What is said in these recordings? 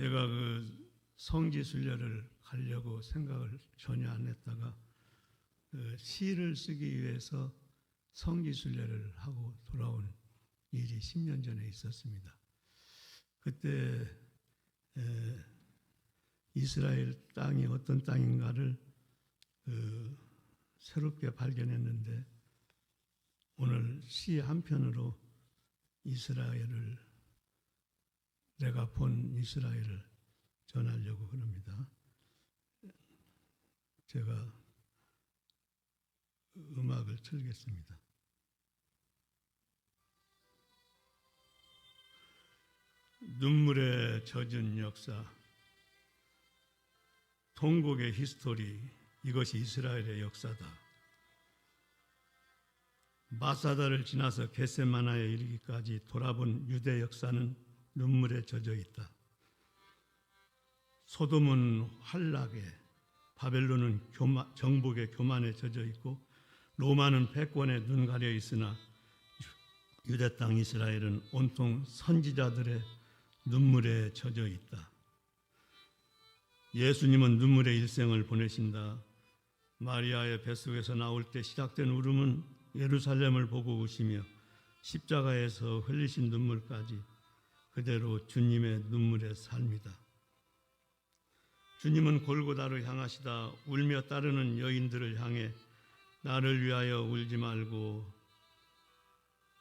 제가 그 성지순례를 가려고 생각을 전혀 안 했다가 그 시를 쓰기 위해서 성지순례를 하고 돌아온 일이 10년 전에 있었습니다. 그때 이스라엘 땅이 어떤 땅인가를 새롭게 발견했는데 오늘 시 한 편으로 이스라엘을 내가 본 이스라엘을 전하려고 합니다. 제가 음악을 틀겠습니다. 눈물에 젖은 역사, 통곡의 히스토리, 이것이 이스라엘의 역사다. 마사다를 지나서 겟세마나에 이르기까지 돌아본 유대 역사는 눈물에 젖어 있다. 소돔은 환락에, 바벨론은 정복의 교만에 젖어 있고 로마는 패권에 눈 가려 있으나 유대 땅 이스라엘은 온통 선지자들의 눈물에 젖어 있다. 예수님은 눈물의 일생을 보내신다. 마리아의 뱃속에서 나올 때 시작된 울음은 예루살렘을 보고 우시며 십자가에서 흘리신 눈물까지 그대로 주님의 눈물의 삶이다. 주님은 골고다로 향하시다 울며 따르는 여인들을 향해 나를 위하여 울지 말고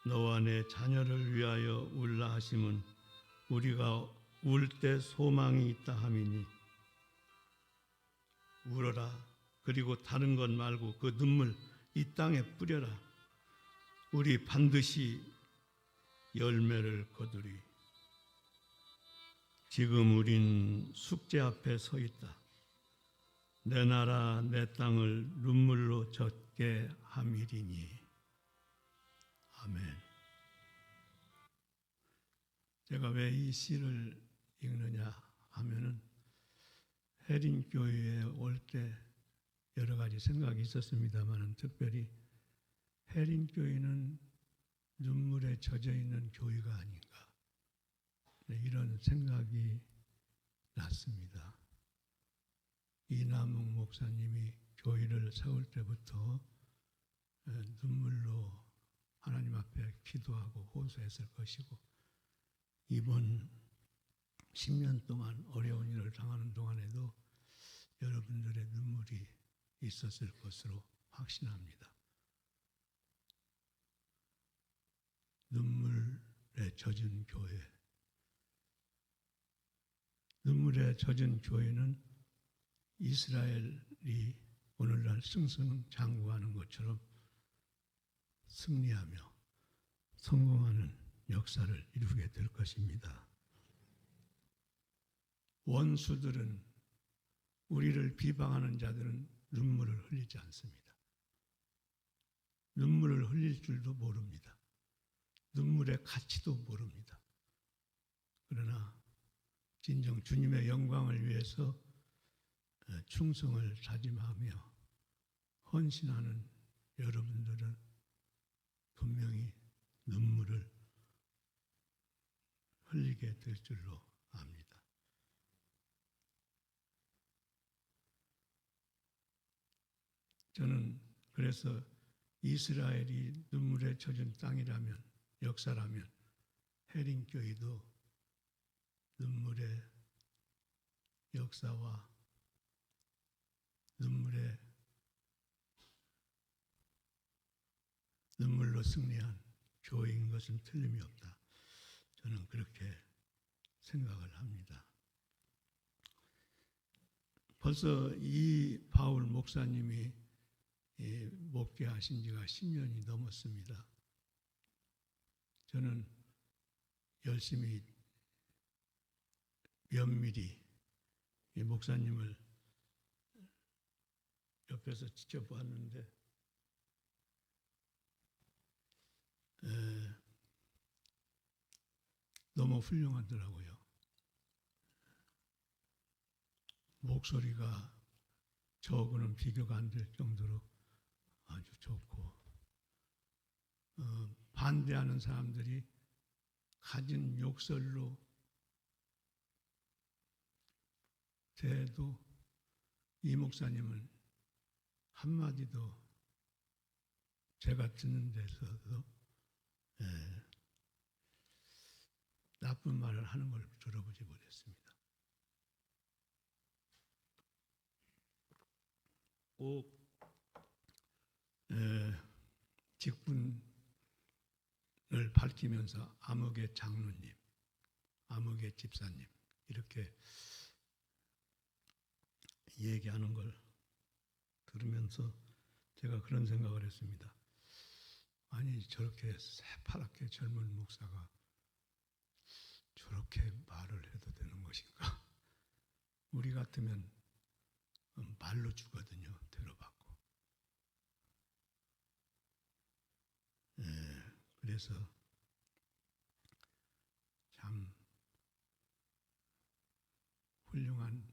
너와 내 자녀를 위하여 울라 하심은 우리가 울 때 소망이 있다 함이니 울어라. 그리고 다른 것 말고 그 눈물 이 땅에 뿌려라. 우리 반드시 열매를 거두리. 지금 우린 숙제 앞에 서 있다. 내 나라 내 땅을 눈물로 젖게 함이리니. 아멘. 제가 왜 이 시를 읽느냐 하면은 해린교회에 올 때 여러 가지 생각이 있었습니다만 특별히 해린교회는 눈물에 젖어 있는 교회가 아닌가 이런 생각이 났습니다. 이남욱 목사님이 교회를 세울 때부터 눈물로 하나님 앞에 기도하고 호소했을 것이고 이번 10년 동안 어려운 일을 당하는 동안에도 여러분들의 눈물이 있었을 것으로 확신합니다. 눈물에 젖은 교회. 눈물에 젖은 교회는 이스라엘이 오늘날 승승장구하는 것처럼 승리하며 성공하는 역사를 이루게 될 것입니다. 원수들은 우리를 비방하는 자들은 눈물을 흘리지 않습니다. 눈물을 흘릴 줄도 모릅니다. 눈물의 가치도 모릅니다. 그러나 진정 주님의 영광을 위해서 충성을 다짐하며 헌신하는 여러분들은 분명히 눈물을 흘리게 될 줄로 압니다. 저는 그래서 이스라엘이 눈물에 젖은 땅이라면 역사라면 해린교회도 눈물의 역사와 눈물로 승리한 교회인 것은 틀림이 없다. 저는 그렇게 생각을 합니다. 벌써 이 바울 목사님이 목회하신 지가 10년이 넘었습니다. 저는 열심히 면밀히 이 목사님을 옆에서 지켜보았는데 너무 훌륭하더라고요. 목소리가 저하고는 비교가 안 될 정도로 아주 좋고 반대하는 사람들이 가진 욕설로 대해도 이 목사님은 한마디도 제가 듣는 데서도 나쁜 말을 하는 걸 들어보지 못했습니다. 꼭 직분을 밝히면서 암흑의 장로님, 암흑의 집사님 이렇게 얘기하는 걸 들으면서 제가 그런 생각을 했습니다. 아니 저렇게 새파랗게 젊은 목사가 저렇게 말을 해도 되는 것인가? 우리 같으면 말로 주거든요. 들어받고. 그래서 참 훌륭한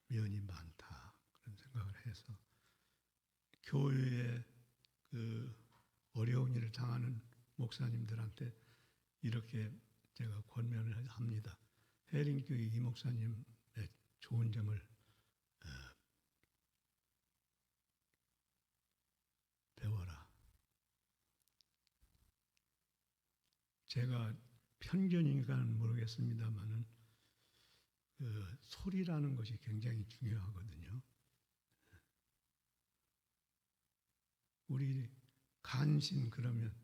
면이 많다 그런 생각을 해서 교회에 그 어려운 일을 당하는 목사님들한테 이렇게 제가 권면을 합니다. 해림교회 이 목사님의 좋은 점을 배워라. 제가 편견인가는 모르겠습니다만은 그 소리라는 것이 굉장히 중요하거든요. 우리 간신 그러면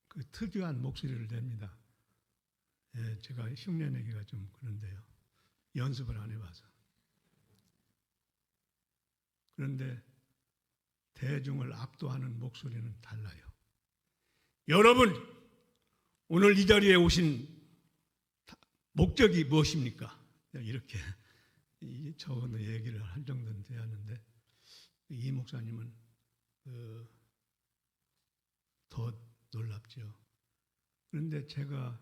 그 특유한 목소리를 냅니다. 제가 흉내내기가 좀 그런데요. 연습을 안 해봐서. 그런데 대중을 압도하는 목소리는 달라요. 여러분, 오늘 이 자리에 오신 목적이 무엇입니까? 이렇게 적어도 얘기를 할 정도는 돼야 하는데 이 목사님은 더 놀랍죠. 그런데 제가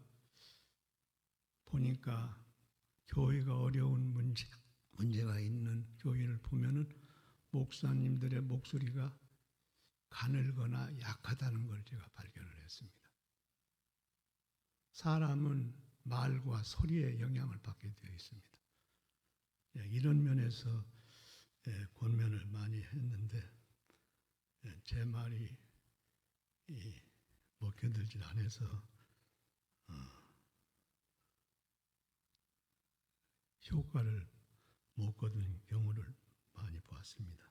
보니까 교회가 어려운 문제가 있는 교회를 보면은 목사님들의 목소리가 가늘거나 약하다는 걸 제가 발견을 했습니다. 사람은 말과 소리에 영향을 받게 되어 있습니다. 이런 면에서 권면을 많이 했는데 제 말이 못 견딜지 않아서 효과를 못 거둔 경우를 많이 보았습니다.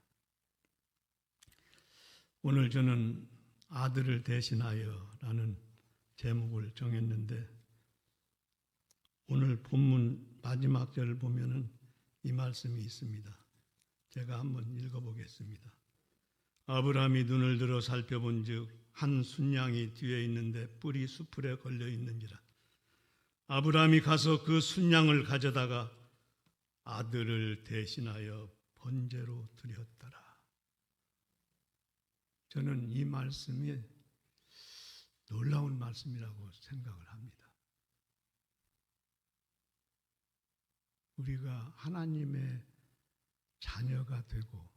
오늘 저는 아들을 대신하여 라는 제목을 정했는데 오늘 본문 마지막 절을 보면은 이 말씀이 있습니다. 제가 한번 읽어보겠습니다. 아브라함이 눈을 들어 살펴본즉 한 순양이 뒤에 있는데 뿔이 수풀에 걸려 있는지라. 아브라함이 가서 그 순양을 가져다가 아들을 대신하여 번제로 드렸더라. 저는 이 말씀이 놀라운 말씀이라고 생각을 합니다. 우리가 하나님의 자녀가 되고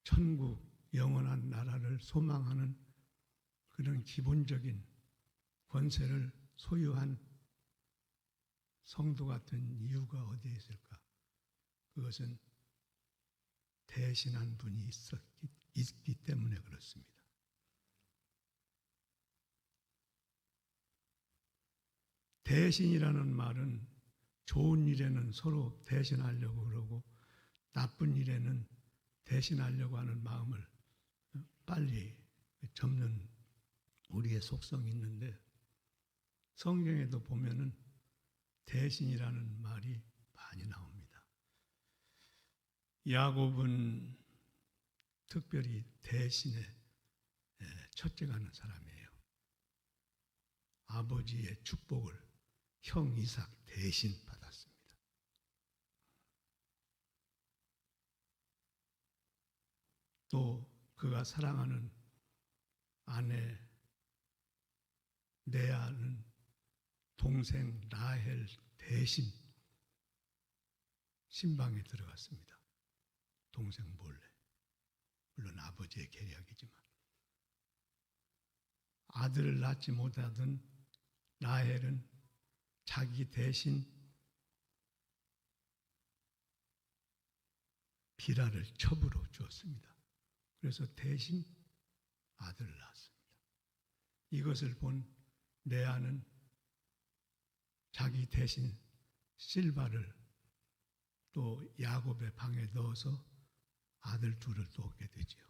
천국 영원한 나라를 소망하는 그런 기본적인 권세를 소유한 성도가 된 이유가 어디에 있을까? 그것은 대신한 분이 있기 때문에 그렇습니다. 대신이라는 말은 좋은 일에는 서로 대신하려고 그러고 나쁜 일에는 대신하려고 하는 마음을 빨리 접는 우리의 속성이 있는데 성경에도 보면은 대신이라는 말이 많이 나옵니다. 야곱은 특별히 대신에 첫째가는 사람이에요. 아버지의 축복을 형 이삭 대신 받았습니다. 또 그가 사랑하는 아내 레아는 동생 라헬 대신 신방에 들어갔습니다. 동생 몰래. 물론 아버지의 계략이지만. 아들을 낳지 못하던 라헬은 자기 대신 비라를 첩으로 주었습니다. 그래서 대신 아들을 낳았습니다. 이것을 본 레아는 자기 대신 실바를 또 야곱의 방에 넣어서 아들 둘을 또 얻게 되지요.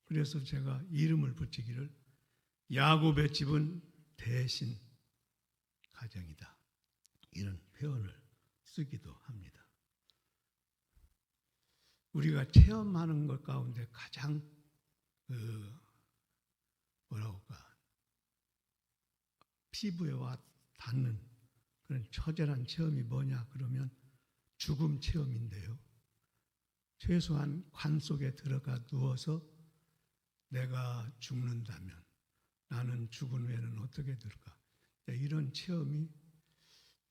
그래서 제가 이름을 붙이기를 야곱의 집은 대신 가정이다, 이런 표현을 쓰기도 합니다. 우리가 체험하는 것 가운데 가장 피부에 와 닿는 그런 처절한 체험이 뭐냐 그러면 죽음 체험인데요. 최소한 관 속에 들어가 누워서 내가 죽는다면 나는 죽은 후에는 어떻게 될까? 이런 체험이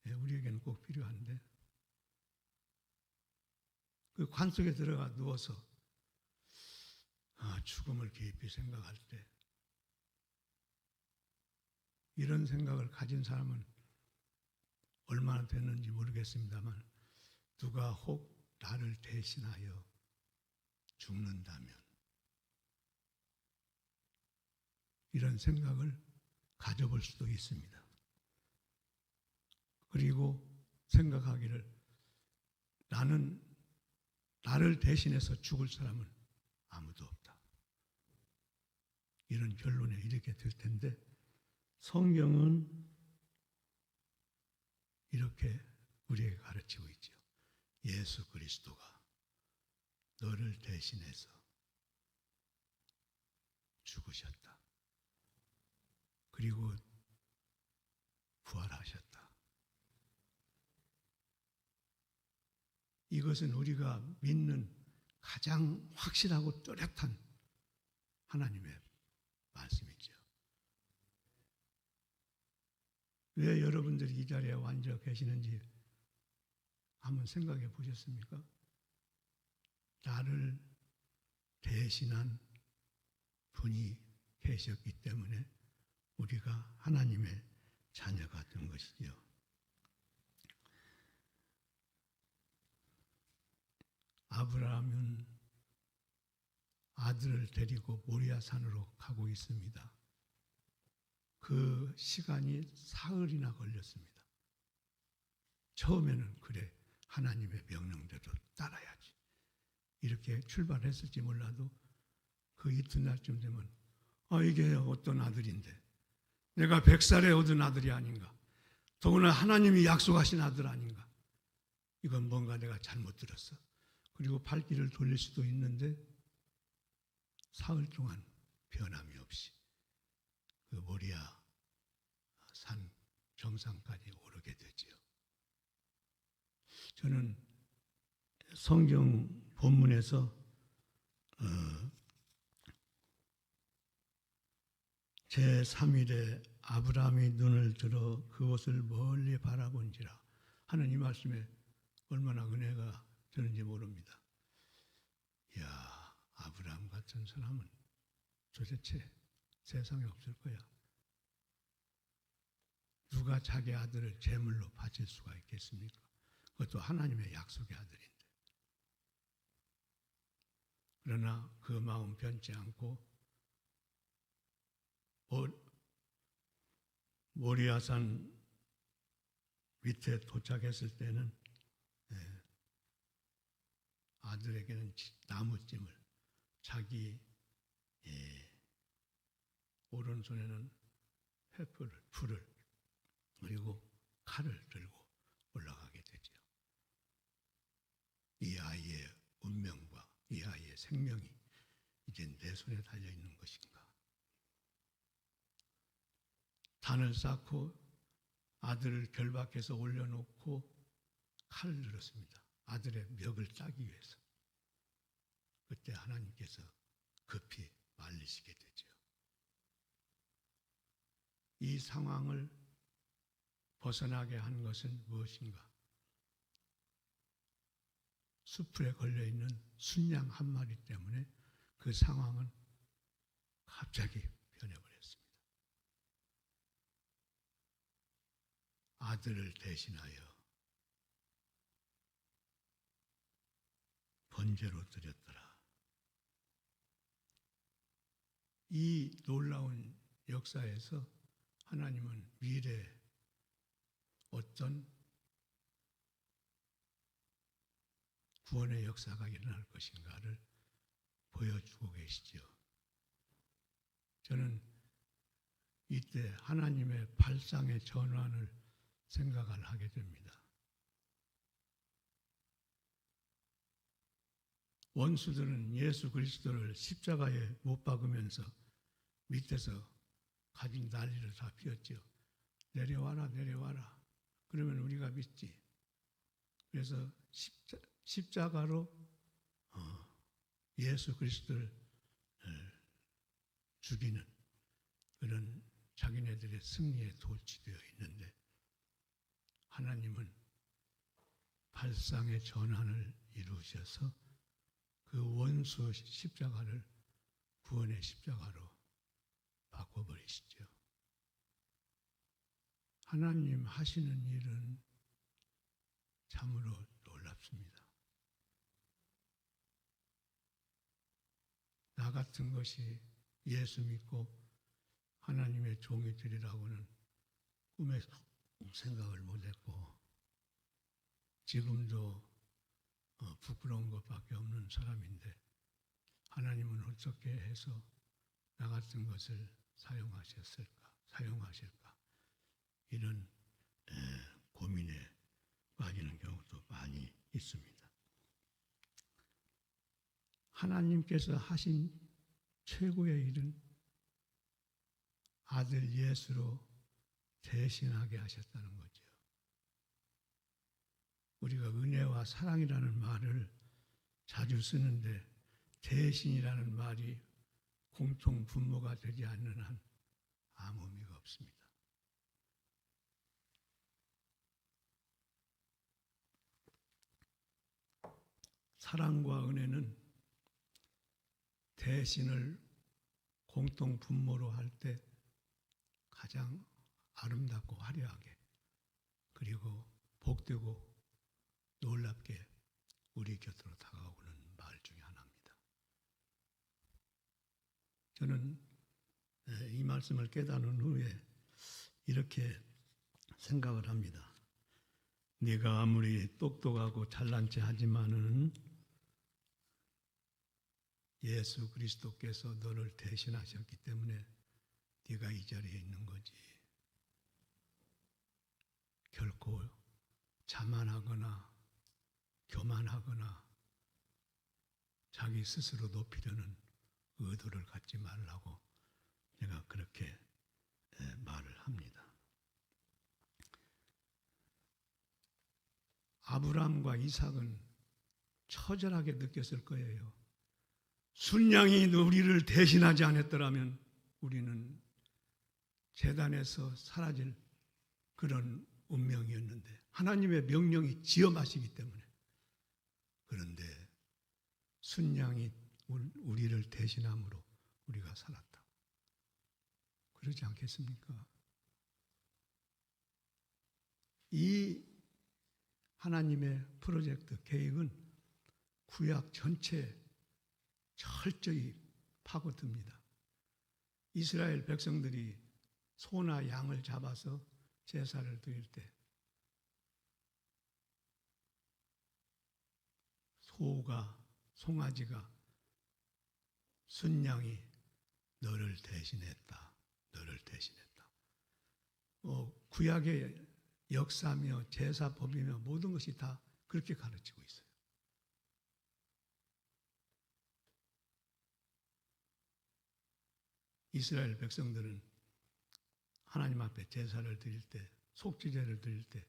우리에게는 꼭 필요한데, 그 관 속에 들어가 누워서 죽음을 깊이 생각할 때 이런 생각을 가진 사람은 얼마나 됐는지 모르겠습니다만, 누가 혹 나를 대신하여 죽는다면 이런 생각을 가져볼 수도 있습니다. 그리고 생각하기를 나를 대신해서 죽을 사람은 아무도 없다, 이런 결론에 이르게 될 텐데, 성경은 이렇게 우리에게 가르치고 있죠. 예수 그리스도가 너를 대신해서 죽으셨다. 그리고 부활하셨다. 이것은 우리가 믿는 가장 확실하고 뚜렷한 하나님의 말씀이죠. 왜 여러분들이 이 자리에 앉아 계시는지 한번 생각해 보셨습니까? 나를 대신한 분이 계셨기 때문에 우리가 하나님의 자녀가 된 것이지요. 아브라함은 아들을 데리고 모리아 산으로 가고 있습니다. 그 시간이 사흘이나 걸렸습니다. 처음에는 그래, 하나님의 명령대로 따라야지, 이렇게 출발했을지 몰라도 그 이튿날쯤 되면 이게 어떤 아들인데, 내가 100살에 얻은 아들이 아닌가, 더구나 하나님이 약속하신 아들 아닌가, 이건 뭔가 내가 잘못 들었어. 그리고 발길을 돌릴 수도 있는데 사흘 동안 변함이 없이 그 모리아 산 정상까지 오르게 되지요. 저는 성경 본문에서 제3일에 아브라함이 눈을 들어 그곳을 멀리 바라본지라 하는 이 말씀에 얼마나 은혜가 되는지 모릅니다. 이야, 아브라함 같은 사람은 도대체 세상에 없을 거야. 누가 자기 아들을 제물로 바칠 수가 있겠습니까? 그것도 하나님의 약속의 아들인데. 그러나 그 마음 변치 않고 모리아산 밑에 도착했을 때는 아들에게는 나무찜을, 자기 오른손에는 풀을 그리고 칼을 들고 올라가게 되죠. 이 아이의 운명과 이 아이의 생명이 이제 내 손에 달려 있는 것인가. 단을 쌓고 아들을 결박해서 올려놓고 칼을 들었습니다. 아들의 멱을 따기 위해서. 그때 하나님께서 급히 말리시게 되죠. 이 상황을 벗어나게 한 것은 무엇인가? 수풀에 걸려있는 순양 한 마리 때문에 그 상황은 갑자기 변해버렸습니다. 아들을 대신하여 번제로 드렸더라. 이 놀라운 역사에서 하나님은 미래에 어떤 구원의 역사가 일어날 것인가를 보여주고 계시죠. 저는 이때 하나님의 발상의 전환을 생각을 하게 됩니다. 원수들은 예수 그리스도를 십자가에 못 박으면서 밑에서 가진 난리를 다 피웠죠. 내려와라, 내려와라. 그러면 우리가 믿지. 그래서 십자가로 예수 그리스도를 죽이는 그런 자기네들의 승리에 돌취되어 있는데, 하나님은 발상의 전환을 이루셔서 그 원수 십자가를 구원의 십자가로 바꿔버리시죠. 하나님 하시는 일은 참으로 놀랍습니다. 나 같은 것이 예수 믿고 하나님의 종이 되리라고는 꿈에 생각을 못했고, 지금도 부끄러운 것밖에 없는 사람인데, 하나님은 어떻게 해서 나 같은 것을 사용하실까? 이런 고민에 빠지는 경우도 많이 있습니다. 하나님께서 하신 최고의 일은 아들 예수로 대신하게 하셨다는 거죠. 우리가 은혜와 사랑이라는 말을 자주 쓰는데 대신이라는 말이 공통 분모가 되지 않는 한 아무 의미가 없습니다. 사랑과 은혜는 대신을 공통 분모로 할 때 가장 아름답고 화려하게, 그리고 복되고 놀랍게 우리 곁으로 다가오는 말 중에 하나입니다. 저는 이 말씀을 깨달은 후에 이렇게 생각을 합니다. 네가 아무리 똑똑하고 잘난 체 하지만은 예수 그리스도께서 너를 대신하셨기 때문에 네가 이 자리에 있는 거지. 결코 자만하거나 교만하거나 자기 스스로 높이려는 의도를 갖지 말라고 제가 그렇게 말을 합니다. 아브라함과 이삭은 처절하게 느꼈을 거예요. 순양이 우리를 대신하지 않았더라면 우리는 제단에서 사라질 그런 운명이었는데, 하나님의 명령이 지엄하시기 때문에. 그런데 순양이 우리를 대신함으로 우리가 살았다. 그러지 않겠습니까? 이 하나님의 프로젝트 계획은 구약 전체에 철저히 파고듭니다. 이스라엘 백성들이 소나 양을 잡아서 제사를 드릴 때 송아지가 순양이 너를 대신했다. 너를 대신했다. 구약의 역사며 제사법이며 모든 것이 다 그렇게 가르치고 있어요. 이스라엘 백성들은 하나님 앞에 제사를 드릴 때, 속죄제를 드릴 때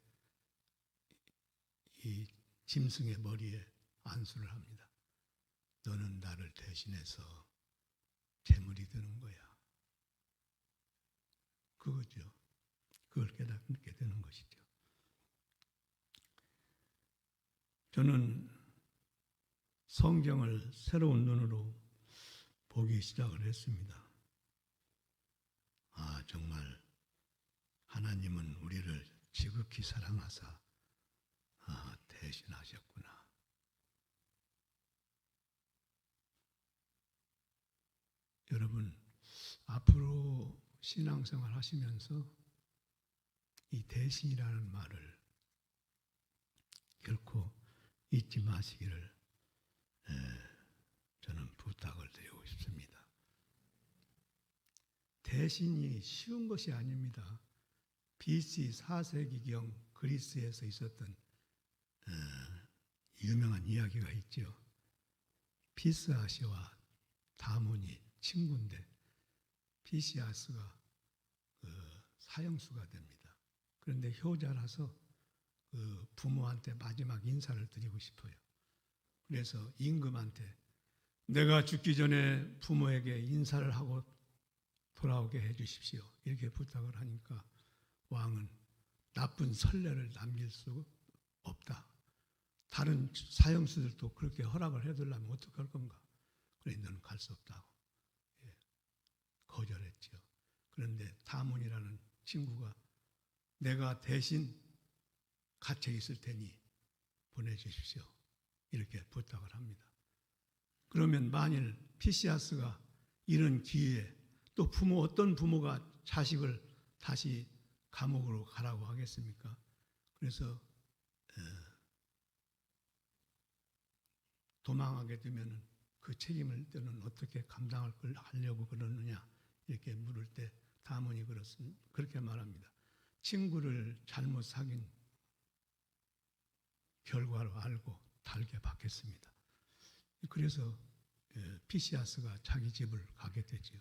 이 짐승의 머리에 안수를 합니다. 너는 나를 대신해서 제물이 되는 거야. 그거죠. 그걸 깨닫게 되는 것이죠. 저는 성경을 새로운 눈으로 보기 시작을 했습니다. 정말 하나님은 우리를 지극히 사랑하사 대신하셨구나. 여러분, 앞으로 신앙생활 하시면서 이 대신이라는 말을 결코 잊지 마시기를 저는 부탁을 드리고 싶습니다. 대신이 쉬운 것이 아닙니다. BC 4세기경 그리스에서 있었던 유명한 이야기가 있죠. 피스아시와 다몬이 친구인데 피시아스가 사형수가 됩니다. 그런데 효자라서 부모한테 마지막 인사를 드리고 싶어요. 그래서 임금한테 내가 죽기 전에 부모에게 인사를 하고 돌아오게 해주십시오. 이렇게 부탁을 하니까 왕은 나쁜 선례를 남길 수 없다. 다른 사형수들도 그렇게 허락을 해두려면 어떡할 건가? 그래 너는 갈 수 없다고 거절했죠. 그런데 다몬이라는 친구가 내가 대신 갇혀 있을 테니 보내주십시오. 이렇게 부탁을 합니다. 그러면 만일 피시아스가 이런 기회에 또 어떤 부모가 자식을 다시 감옥으로 가라고 하겠습니까? 그래서 도망하게 되면 그 책임을 너는 어떻게 감당할 걸 하려고 그러느냐 이렇게 물을 때 다몬이 그렇게 말합니다. 친구를 잘못 사귄 결과로 알고 달게 받겠습니다. 그래서 피시아스가 자기 집을 가게 되지요.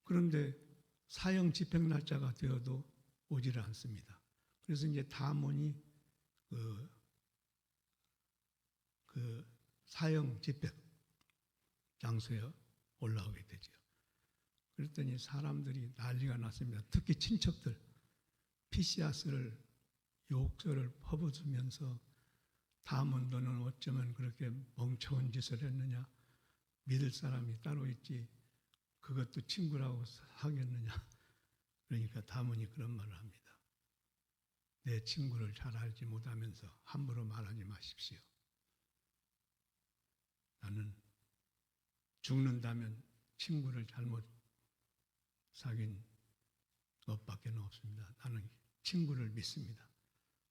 그런데 사형 집행 날짜가 되어도 오지를 않습니다. 그래서 이제 다몬이 그 사형 집행 장소에 올라오게 되죠. 그랬더니 사람들이 난리가 났습니다. 특히 친척들 피시아스를 욕설을 퍼붓으면서 다몬 너는 어쩌면 그렇게 멍청한 짓을 했느냐? 믿을 사람이 따로 있지 그것도 친구라고 하겠느냐? 그러니까 다몬이 그런 말을 합니다. 내 친구를 잘 알지 못하면서 함부로 말하지 마십시오. 나는 죽는다면 친구를 잘못 사귄 것밖에 없습니다. 나는 친구를 믿습니다.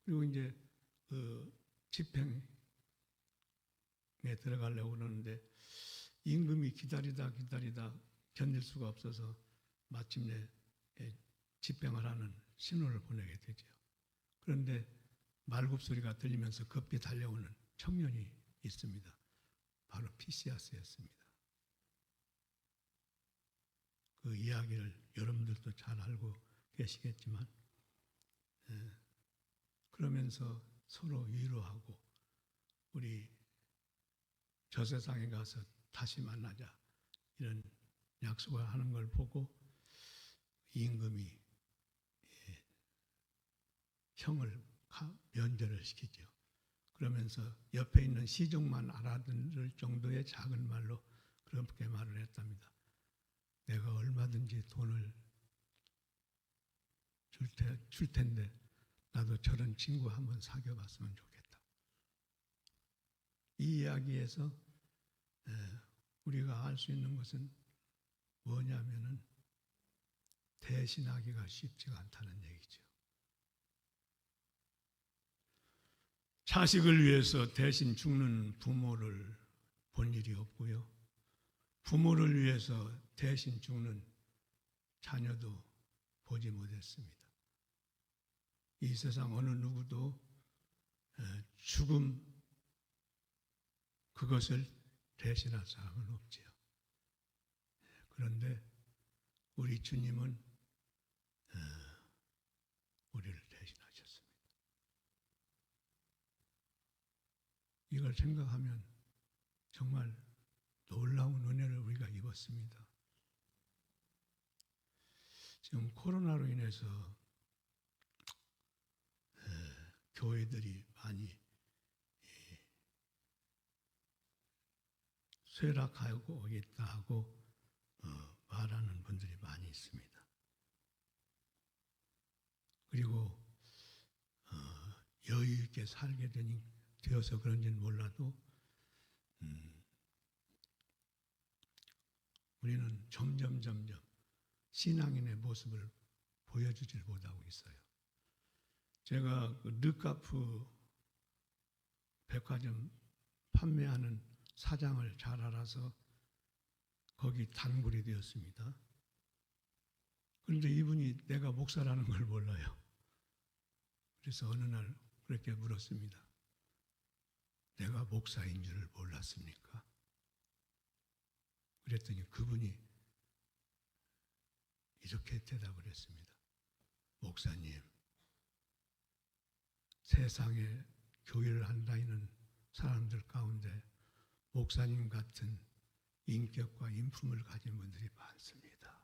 그리고 이제 집행에 들어가려고 그러는데 임금이 기다리다 견딜 수가 없어서 마침내 집행을 하는 신호를 보내게 되죠. 그런데 말굽소리가 들리면서 급히 달려오는 청년이 있습니다. 바로 피시아스였습니다. 그 이야기를 여러분들도 잘 알고 계시겠지만 그러면서 서로 위로하고 우리 저 세상에 가서 다시 만나자 이런 약속을 하는 걸 보고 임금이 형을 면제를 시키죠. 그러면서 옆에 있는 시종만 알아들을 정도의 작은 말로 그렇게 말을 했답니다. 내가 얼마든지 돈을 줄 텐데 나도 저런 친구 한번 사귀어봤으면 좋겠다. 이 이야기에서 우리가 알 수 있는 것은 뭐냐면은 대신하기가 쉽지가 않다는 얘기죠. 자식을 위해서 대신 죽는 부모를 본 일이 없고요. 부모를 위해서 대신 죽는 자녀도 보지 못했습니다. 이 세상 어느 누구도 죽음 그것을 대신할 사람은 없지요. 그런데 우리 주님은 우리를 대신하셨습니다. 이걸 생각하면 정말 놀라운 은혜를 우리가 입었습니다. 지금 코로나로 인해서 교회들이 많이 쇠락하고 있다 하고 말하는 분들이 많이 있습니다. 그리고 여유 있게 살게 되어서 그런지는 몰라도 우리는 점점 신앙인의 모습을 보여주질 못하고 있어요. 제가 그 르카프 백화점 판매하는 사장을 잘 알아서 거기 단골이 되었습니다. 그런데 이분이 내가 목사라는 걸 몰라요. 그래서 어느 날 그렇게 물었습니다. 내가 목사인 줄을 몰랐습니까? 그랬더니 그분이 이렇게 대답을 했습니다. 목사님, 세상에 교회를 안 다니는 사람들 가운데 목사님 같은 인격과 인품을 가진 분들이 많습니다.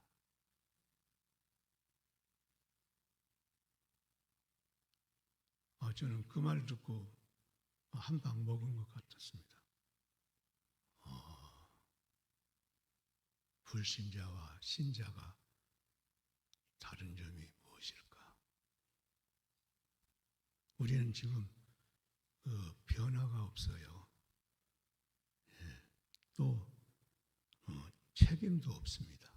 저는 그 말 듣고 한 방 먹은 것 같았습니다. 불신자와 신자가 다른 점이 무엇일까? 우리는 지금 변화가 없어요. 또 책임도 없습니다.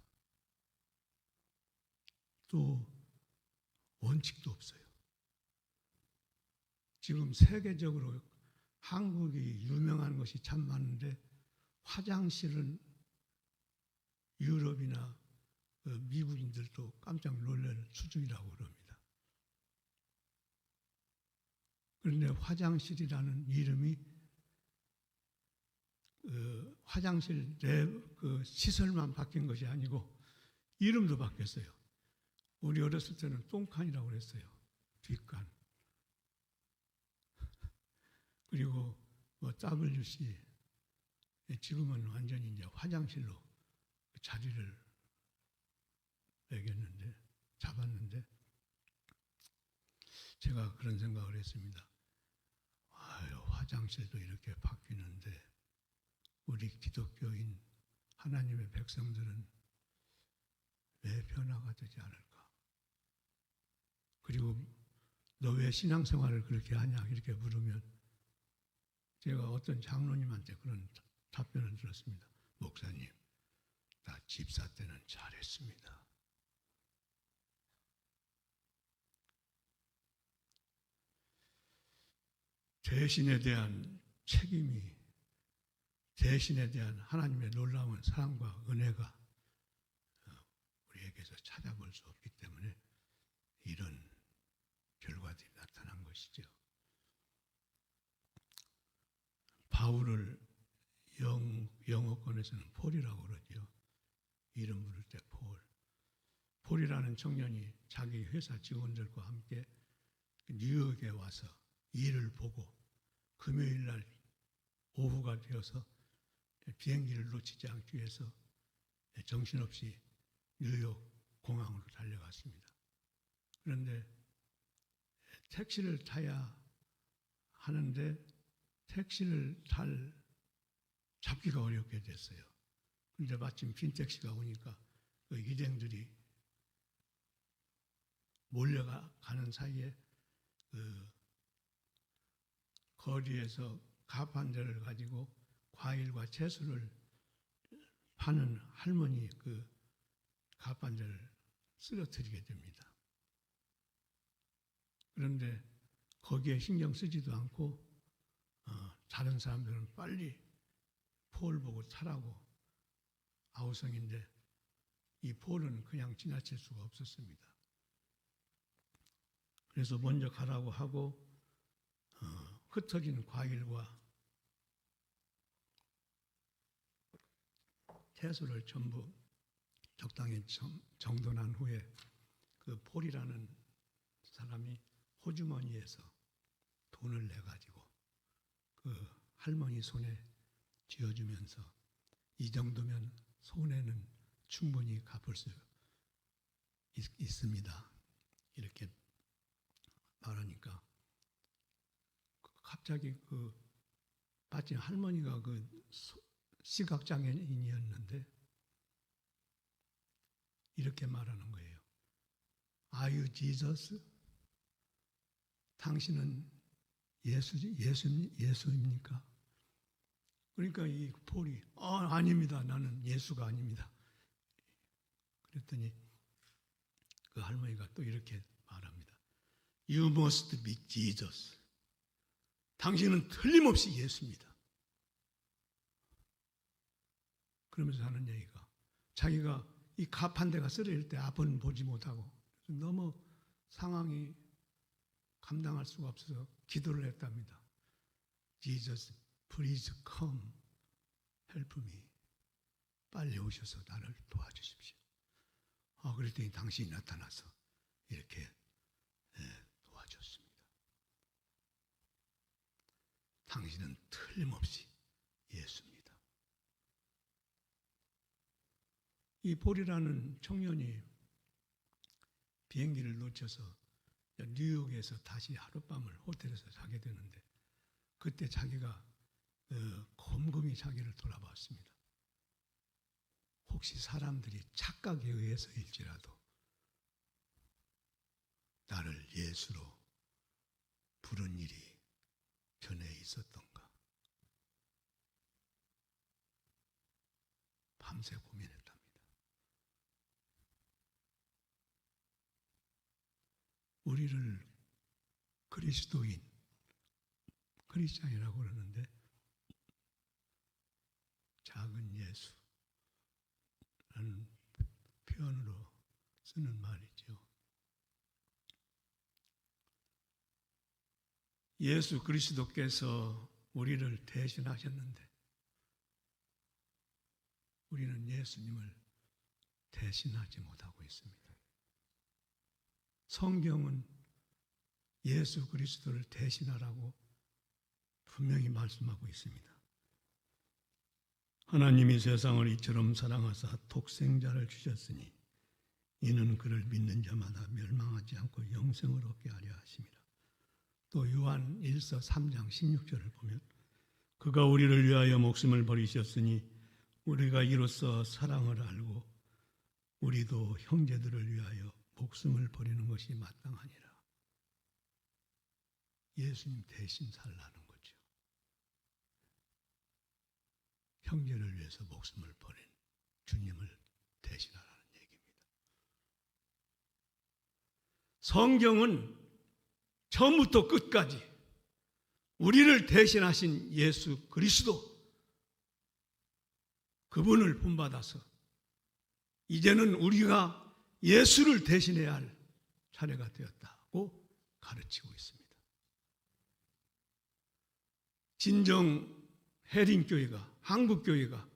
또 원칙도 없어요. 지금 세계적으로 한국이 유명한 것이 참 많은데 화장실은 유럽이나 미국인들도 깜짝 놀랄 수준이라고 그럽니다. 그런데 화장실이라는 이름이 화장실 내 그 시설만 바뀐 것이 아니고 이름도 바뀌었어요. 우리 어렸을 때는 똥칸이라고 그랬어요. 뒷칸. 그리고 WC 지금은 완전히 이제 화장실로 자리를 매겼는데 잡았는데 제가 그런 생각을 했습니다. 화장실도 이렇게 바뀌는데 우리 기독교인 하나님의 백성들은 왜 변화가 되지 않을까? 그리고 너 왜 신앙생활을 그렇게 하냐 이렇게 물으면 제가 어떤 장로님한테 그런 답변을 들었습니다. 목사님, 나 집사 때는 잘했습니다. 대신에 대한 책임이, 대신에 대한 하나님의 놀라운 사랑과 은혜가 우리에게서 찾아볼 수 없기 때문에 이런 결과들이 나타난 것이죠. 바울을 영어권에서는 폴이라고 그러죠. 이름 부를 때 폴. 폴이라는 청년이 자기 회사 직원들과 함께 뉴욕에 와서 일을 보고 금요일 날 오후가 되어서 비행기를 놓치지 않기 위해서 정신없이 뉴욕 공항으로 달려갔습니다. 그런데 택시를 타야 하는데 택시를 잡기가 어렵게 됐어요. 그런데 마침 빈 택시가 오니까 그 일행들이 몰려가는 사이에 그 거리에서 가판대를 가지고 과일과 채소를 파는 할머니 그 가판대를 쓰러뜨리게 됩니다. 그런데 거기에 신경 쓰지도 않고 다른 사람들은 빨리 폴 보고 타라고 아우성인데 이 폴은 그냥 지나칠 수가 없었습니다. 그래서 먼저 가라고 하고 흩어진 과일과 채소를 전부 적당히 정돈한 후에 그 폴이라는 사람이 호주머니에서 돈을 내가지고 그 할머니 손에 쥐어주면서 이 정도면 손해는 충분히 갚을 수 있습니다. 이렇게 말하니까 갑자기 마치 할머니가 시각장애인이었는데 이렇게 말하는 거예요. Are you Jesus? 당신은 예수입니까? 그러니까 이 폴이 아닙니다. 나는 예수가 아닙니다. 그랬더니 그 할머니가 또 이렇게 말합니다. You must be Jesus. 당신은 틀림없이 예수입니다. 그러면서 하는 얘기가 자기가 이 갑 한 대가 쓰러질 때 앞은 보지 못하고 너무 상황이 감당할 수가 없어서 기도를 했답니다. Jesus, please come, help me. 빨리 오셔서 나를 도와주십시오. 그랬더니 당신이 나타나서 이렇게 도와줬습니다. 당신은 틀림없이 예수입니다. 이 폴이라는 청년이 비행기를 놓쳐서 뉴욕에서 다시 하룻밤을 호텔에서 자게 되는데 그때 자기가 곰곰이 자기를 돌아봤습니다. 혹시 사람들이 착각에 의해서일지라도 나를 예수로 부른 일이 전에 있었던가. 밤새 고민했답니다. 우리를 그리스도인, 크리스찬이라고 그러는데 작은 예수라는 표현으로 쓰는 말이죠. 예수 그리스도께서 우리를 대신하셨는데 우리는 예수님을 대신하지 못하고 있습니다. 성경은 예수 그리스도를 대신하라고 분명히 말씀하고 있습니다. 하나님이 세상을 이처럼 사랑하사 독생자를 주셨으니 이는 그를 믿는 자마다 멸망하지 않고 영생을 얻게 하려 하심이라. 또 요한 1서 3장 16절을 보면 그가 우리를 위하여 목숨을 버리셨으니 우리가 이로써 사랑을 알고 우리도 형제들을 위하여 목숨을 버리는 것이 마땅하니라. 예수님 대신 살라는 거죠. 형제를 위해서 목숨을 버린 주님을 대신하라는 얘기입니다. 성경은 처음부터 끝까지 우리를 대신하신 예수 그리스도 그분을 본받아서 이제는 우리가 예수를 대신해야 할 차례가 되었다고 가르치고 있습니다. 진정 해림교회가, 한국교회가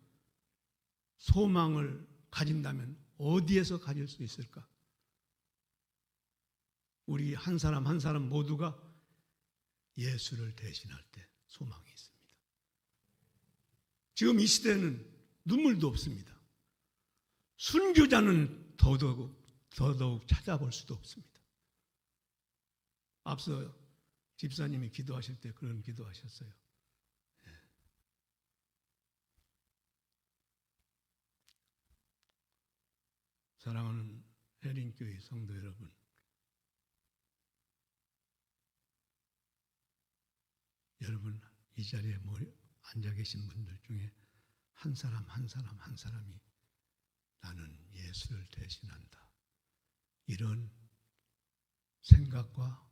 소망을 가진다면 어디에서 가질 수 있을까? 우리 한 사람 한 사람 모두가 예수를 대신할 때 소망이 있습니다. 지금 이 시대는 눈물도 없습니다. 순교자는 더더욱 찾아볼 수도 없습니다. 앞서 집사님이 기도하실 때 그런 기도하셨어요. 사랑하는 해림교회 성도 여러분, 여러분 이 자리에 앉아 계신 분들 중에 한 사람 한 사람이 나는 예수를 대신한다. 이런 생각과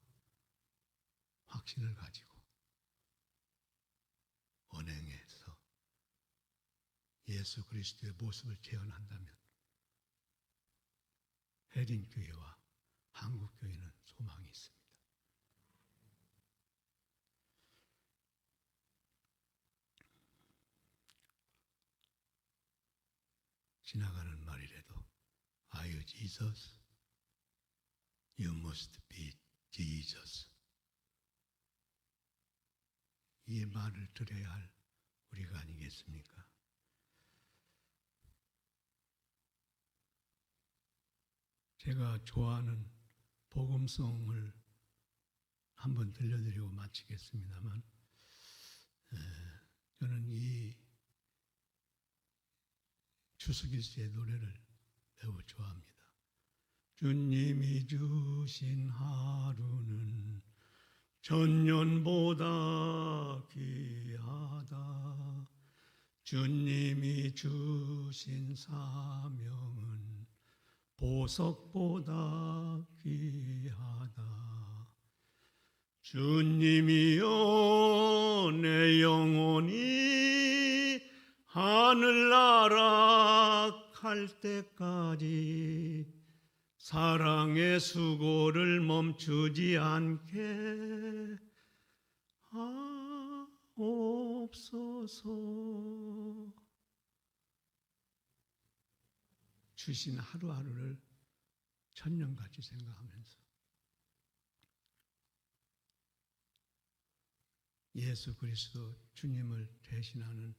확신을 가지고 언행해서 예수 그리스도의 모습을 재현한다면 해림교회와 한국교회는 소망이 있습니다. 지나가는 말이라도 Are you Jesus? You must be Jesus. 이 말을 들어야 할 우리가 아니겠습니까? 제가 좋아하는 복음송을 한번 들려드리고 마치겠습니다만 저는 이 추수길 씨의 노래를 매우 좋아합니다. 주님이 주신 하루는 천년보다 귀하다. 주님이 주신 사명은 보석보다 귀하다. 주님이여 내 영혼이 하늘나라 갈 때까지 사랑의 수고를 멈추지 않게 하옵소서. 주신 하루하루를 천년같이 생각하면서 예수 그리스도 주님을 대신하는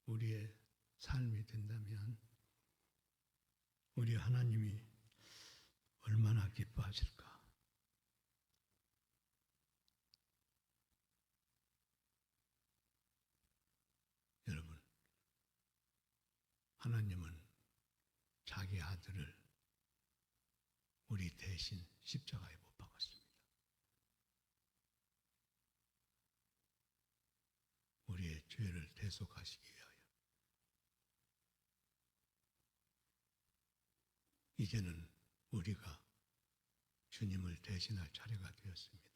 우리의 삶이 된다면 우리 하나님이 얼마나 기뻐하실까. 여러분, 하나님은 자기 아들을 우리 대신 십자가에 못 박았습니다. 우리의 죄를 대속하시기 위하여. 이제는 우리가 주님을 대신할 차례가 되었습니다.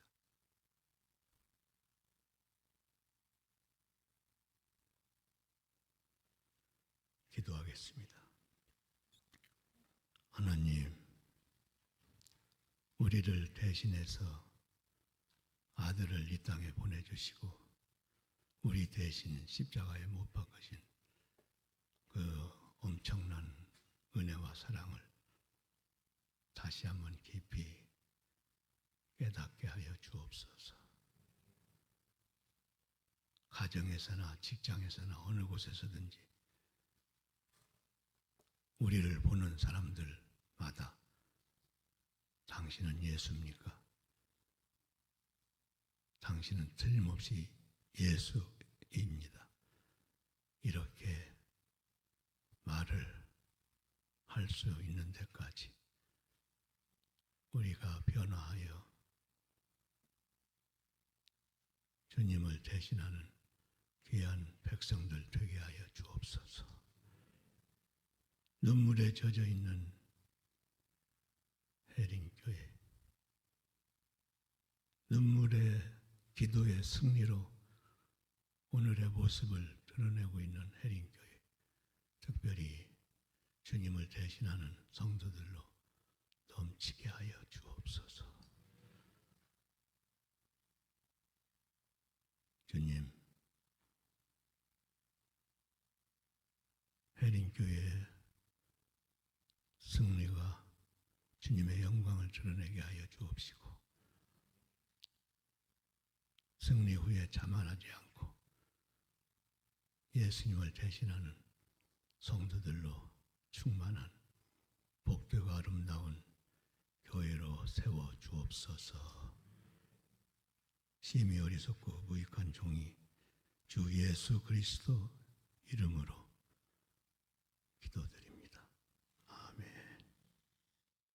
기도하겠습니다. 하나님, 우리를 대신해서 아들을 이 땅에 보내주시고 우리 대신 십자가에 못 박으신 그 엄청난 은혜와 사랑을 다시 한번 깊이 깨닫게 하여 주옵소서. 가정에서나 직장에서나 어느 곳에서든지 우리를 보는 사람들마다 당신은 예수입니까? 당신은 틀림없이 예수입니다. 이렇게 말을 할 수 있는 데까지 우리가 변화하여 주님을 대신하는 귀한 백성들 되게 하여 주옵소서. 눈물에 젖어 있는 해림교회, 눈물의 기도의 승리로 오늘의 모습을 드러내고 있는 해림교회, 특별히 주님을 대신하는 성도들로 넘치게 하여 주옵소서. 주님, 해림교회의 승리가 주님의 영광을 드러내게 하여 주옵시고 승리 후에 자만하지 않고 예수님을 대신하는 성도들로 충만한 복되고 아름다운 교회로 세워 주옵소서. 심히 어리석고 무익한 종이 주 예수 그리스도 이름으로 기도드립니다.